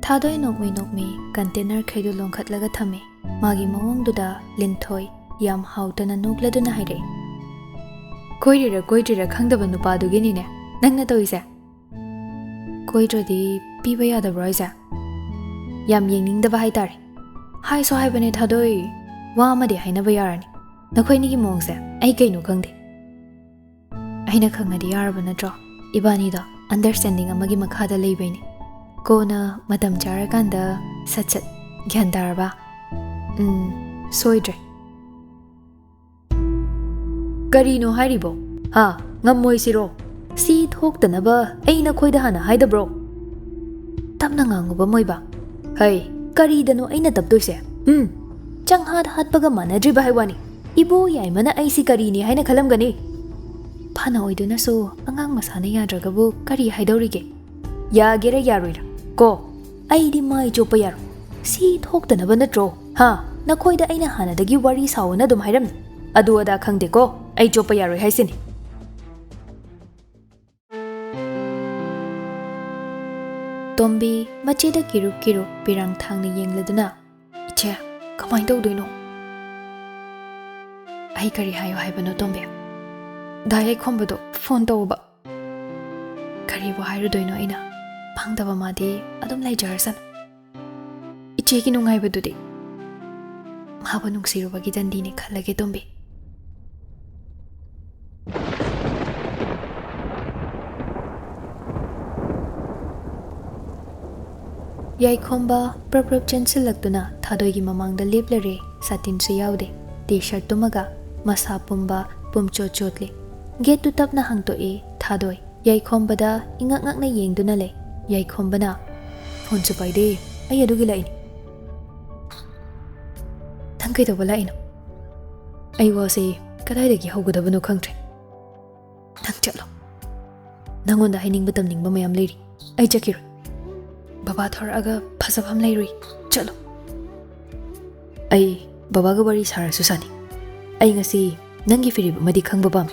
Thadoi nokmi container khaidu longkhatlaga thame magi mawongduda linthoi yam hautana nokladuna haire koirira khangdaba nupadugini ne nangna toise koirodi piba yadabro isa yam yengningdaba haitare hai so haibane thadoi wa amadi hainaba yarani nakhoi gi mongse ai kaino khangde aina khangadi yaraba natro ibani da understanding amagi makhada leibaini Kona matam charakanda sat gyan darba soidre Karino haribo ha ngammoi siro si thoktanaba aina khoida hana haidabro tamna nganguba moiba hai karidano aina tabdoise changhad hatpaga manadriba haiwani ibo yaimana aisi karini haina khalamgani phana oiduna so angang masana yadragabu kari haidorige yagera yaroira Ko, ai di mai chopa yaro. Si thoktanaba natro. Ha, nakhoida aina hanadagi wari sawana dum hairam. Adu ada khangde ko, ai chopa yaro haisini. Tombi machida kiru pirang thangni yengladuna. Iche, kamai tawdoino? Ai kari hayo haibano Tombi. Da Yaikhom bado phone tawba. Kari bo hairudoino aina. Pangdaba madi adum lai jarsan iche ki nungai badudi maba nungsiru bagi dandi ne khalage Tombi Yaikhom ba prap chancil laktuna thadoi gi mamang da leplare satin su yaude t-shirt tumaga masa pumba pumcho chotle get tu tapna hangto e thadoi Yaikhom bada ingak na yengduna le Yaikhom bana phone chu pai de ai adugi laini tangkai to bala ino ai wase kadai dagi hogadabano khangtre nang chalo nangonda haining batam ning ba mayam leiri ai chakiro baba thor aga phasabam leiri chalo ai baba ga bari sara susani ai ngasi nangi firib madi khangba bam